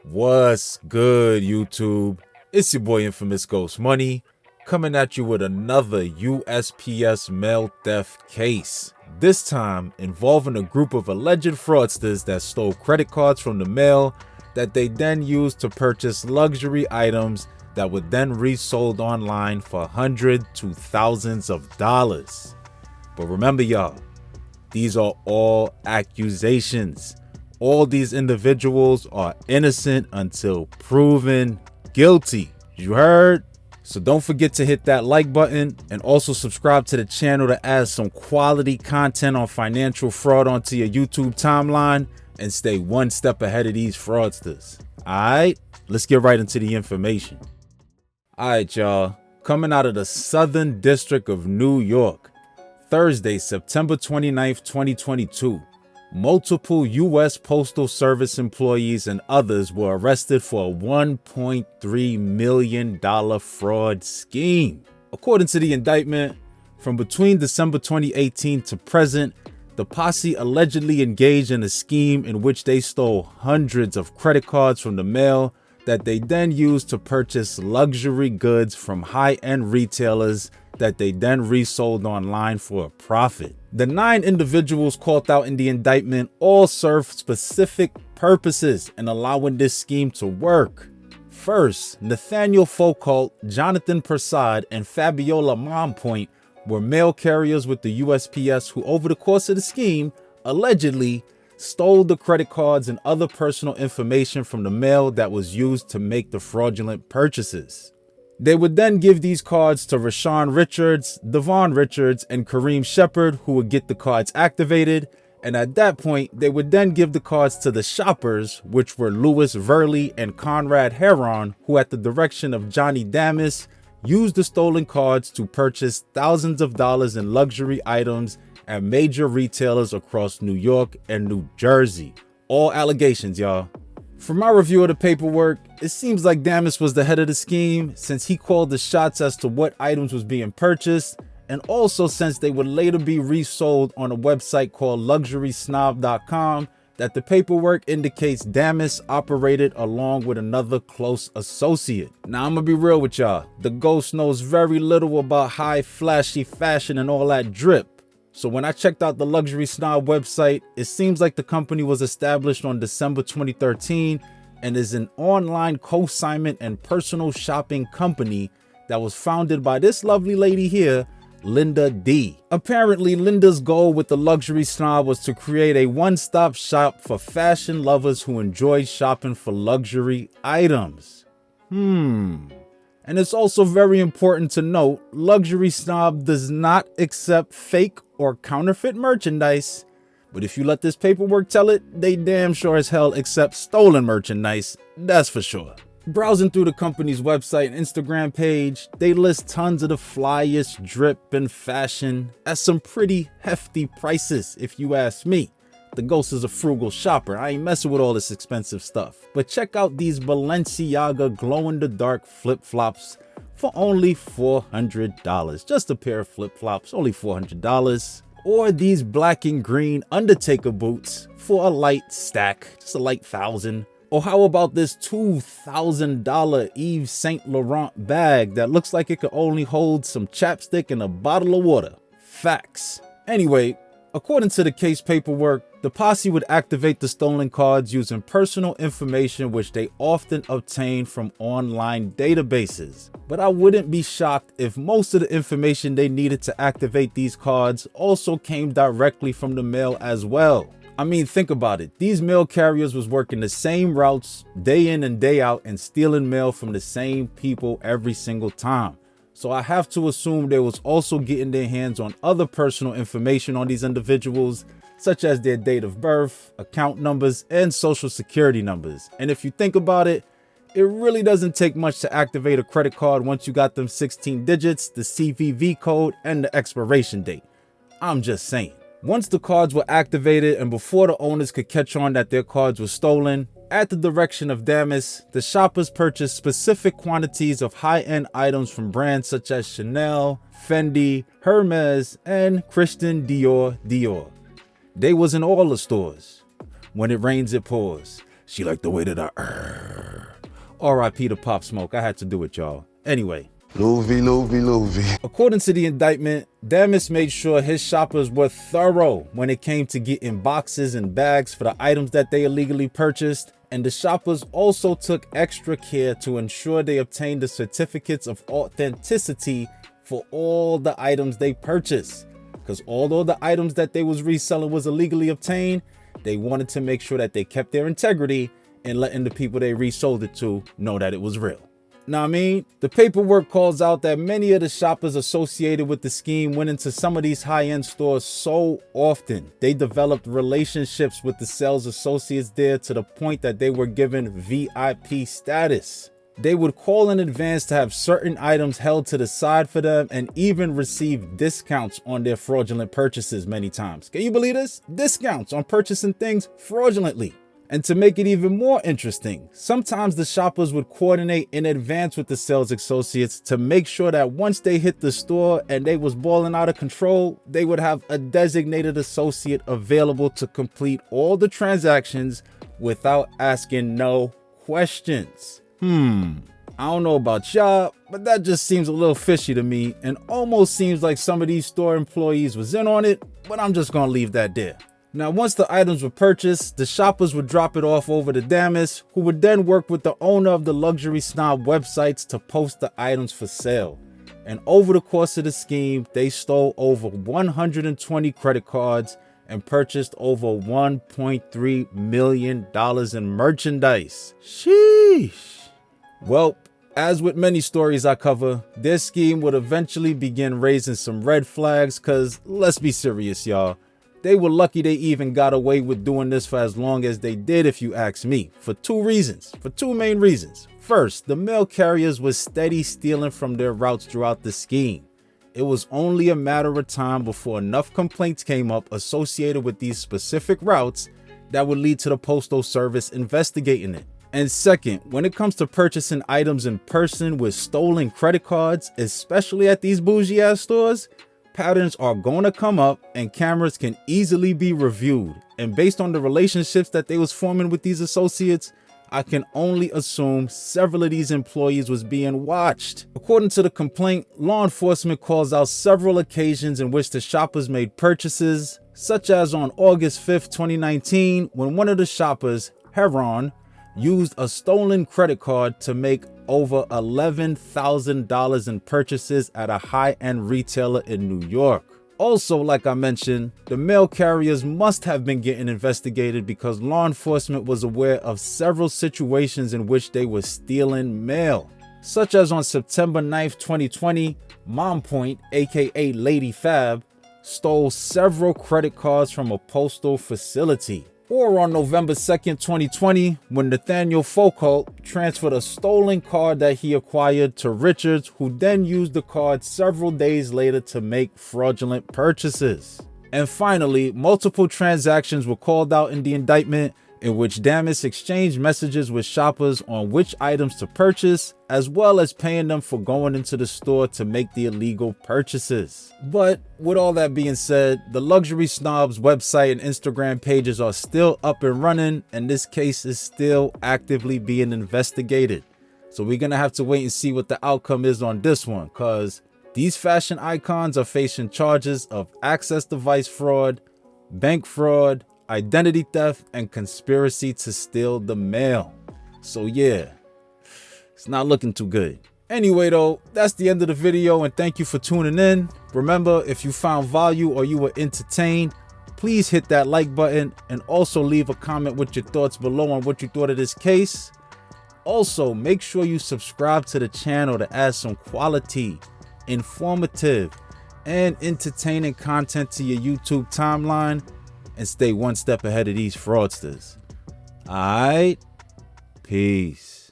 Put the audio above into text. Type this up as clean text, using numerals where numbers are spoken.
What's good, YouTube? It's your boy Infamous Ghost Money, coming at you with another USPS mail theft case. This time involving a group of alleged fraudsters that stole credit cards from the mail that they then used to purchase luxury items that were then resold online for hundreds to thousands of dollars. But remember, y'all, these are all accusations. All these individuals are innocent until proven guilty. You heard? So don't forget to hit that like button and also subscribe to the channel to add some quality content on financial fraud onto your YouTube timeline and stay one step ahead of these fraudsters. Alright, let's get right into the information. Alright, y'all. Coming out of the Southern District of New York, Thursday, September 29th, 2022. Multiple U.S. Postal Service employees and others were arrested for a $1.3 million fraud scheme. According to the indictment, from between December 2018 to present, the Posse allegedly engaged in a scheme in which they stole hundreds of credit cards from the mail that they then used to purchase luxury goods from high-end retailers that they then resold online for a profit. The 9 individuals called out in the indictment all serve specific purposes in allowing this scheme to work. First, Nathaniel Foucault, Jonathan Persad, and Fabiola Mompoint were mail carriers with the USPS who, over the course of the scheme, allegedly stole the credit cards and other personal information from the mail that was used to make the fraudulent purchases. They would then give these cards to Rashawn Richards, Devon Richards, and Kareem Shepard, who would get the cards activated. And at that point, they would then give the cards to the shoppers, which were Louis Verley and Conrad Heron, who at the direction of Johnny Damas, used the stolen cards to purchase thousands of dollars in luxury items at major retailers across New York and New Jersey. All allegations, y'all. From my review of the paperwork, it seems like Damas was the head of the scheme since he called the shots as to what items was being purchased, and also since they would later be resold on a website called luxurysnob.com that the paperwork indicates Damas operated along with another close associate. Now, I'm gonna be real with y'all. The Ghost knows very little about high flashy fashion and all that drip. So when I checked out the Luxury Snob website, it seems like the company was established on December 2013 and is an online consignment and personal shopping company that was founded by this lovely lady here, Linda D. Apparently, Linda's goal with the Luxury Snob was to create a one-stop shop for fashion lovers who enjoy shopping for luxury items. And it's also very important to note, Luxury Snob does not accept fake or counterfeit merchandise, but if you let this paperwork tell it, they damn sure as hell accept stolen merchandise, that's for sure. Browsing through the company's website and Instagram page, they list tons of the flyest drip and fashion at some pretty hefty prices, if you ask me. The Ghost is a frugal shopper. I ain't messing with all this expensive stuff. But check out these Balenciaga glow-in-the-dark flip-flops for only $400. Just a pair of flip-flops, only $400. Or these black and green Undertaker boots for a light stack, just a light $1,000. Or how about this $2,000 Yves Saint Laurent bag that looks like it could only hold some chapstick and a bottle of water? Facts. Anyway, according to the case paperwork, the Posse would activate the stolen cards using personal information which they often obtain from online databases. But I wouldn't be shocked if most of the information they needed to activate these cards also came directly from the mail as well. I mean, think about it. These mail carriers was working the same routes day in and day out and stealing mail from the same people every single time. So I have to assume they was also getting their hands on other personal information on these individuals, such as their date of birth, account numbers, and social security numbers. And if you think about it, it really doesn't take much to activate a credit card once you got them 16 digits, the CVV code, and the expiration date. I'm just saying. Once the cards were activated and before the owners could catch on that their cards were stolen, at the direction of Damas, the shoppers purchased specific quantities of high-end items from brands such as Chanel, Fendi, Hermes, and Christian Dior. They was in all the stores. When it rains, it pours. She liked the way that I R.I.P. to Pop Smoke. I had to do it, y'all. Anyway. Louis. According to the indictment, Damis made sure his shoppers were thorough when it came to getting boxes and bags for the items that they illegally purchased, and the shoppers also took extra care to ensure they obtained the certificates of authenticity for all the items they purchased. Because although the items that they was reselling was illegally obtained, they wanted to make sure that they kept their integrity and letting the people they resold it to know that it was real. Now, I mean, the paperwork calls out that many of the shoppers associated with the scheme went into some of these high-end stores so often. They developed relationships with the sales associates there to the point that they were given VIP status. They would call in advance to have certain items held to the side for them and even receive discounts on their fraudulent purchases many times. Can you believe this? Discounts on purchasing things fraudulently. And to make it even more interesting, sometimes the shoppers would coordinate in advance with the sales associates to make sure that once they hit the store and they was balling out of control, they would have a designated associate available to complete all the transactions without asking no questions. I don't know about y'all, but that just seems a little fishy to me and almost seems like some of these store employees was in on it, but I'm just gonna leave that there. Now, once the items were purchased, the shoppers would drop it off over to Damis, who would then work with the owner of the luxury snob websites to post the items for sale. And over the course of the scheme, they stole over 120 credit cards and purchased over $1.3 million in merchandise. Sheesh. Well, as with many stories I cover, their scheme would eventually begin raising some red flags, cause let's be serious, y'all. They were lucky they even got away with doing this for as long as they did, if you ask me, for two main reasons. First, the mail carriers was steady stealing from their routes throughout the scheme. It was only a matter of time before enough complaints came up associated with these specific routes that would lead to the Postal Service investigating it. And second, when it comes to purchasing items in person with stolen credit cards, especially at these bougie ass stores, patterns are going to come up and cameras can easily be reviewed. And based on the relationships that they was forming with these associates, I can only assume several of these employees was being watched. According to the complaint, law enforcement calls out several occasions in which the shoppers made purchases, such as on August 5th, 2019, when one of the shoppers, Heron, used a stolen credit card to make over $11,000 in purchases at a high-end retailer in New York. Also, like I mentioned, the mail carriers must have been getting investigated because law enforcement was aware of several situations in which they were stealing mail, such as on September 9th, 2020, Mom Point, aka Lady Fab, stole several credit cards from a postal facility. Or on November 2nd, 2020, when Nathaniel Foucault transferred a stolen card that he acquired to Richards, who then used the card several days later to make fraudulent purchases. And finally, multiple transactions were called out in the indictment in which Damis exchanged messages with shoppers on which items to purchase, as well as paying them for going into the store to make the illegal purchases. But with all that being said, the Luxury Snobs website and Instagram pages are still up and running, and this case is still actively being investigated. So we're gonna have to wait and see what the outcome is on this one, cause these fashion icons are facing charges of access device fraud, bank fraud, identity theft, and conspiracy to steal the mail. So yeah, it's not looking too good. Anyway though, that's the end of the video, and thank you for tuning in. Remember, if you found value or you were entertained, please hit that like button and also leave a comment with your thoughts below on what you thought of this case. Also, make sure you subscribe to the channel to add some quality, informative, and entertaining content to your YouTube timeline, and stay one step ahead of these fraudsters. All right, peace.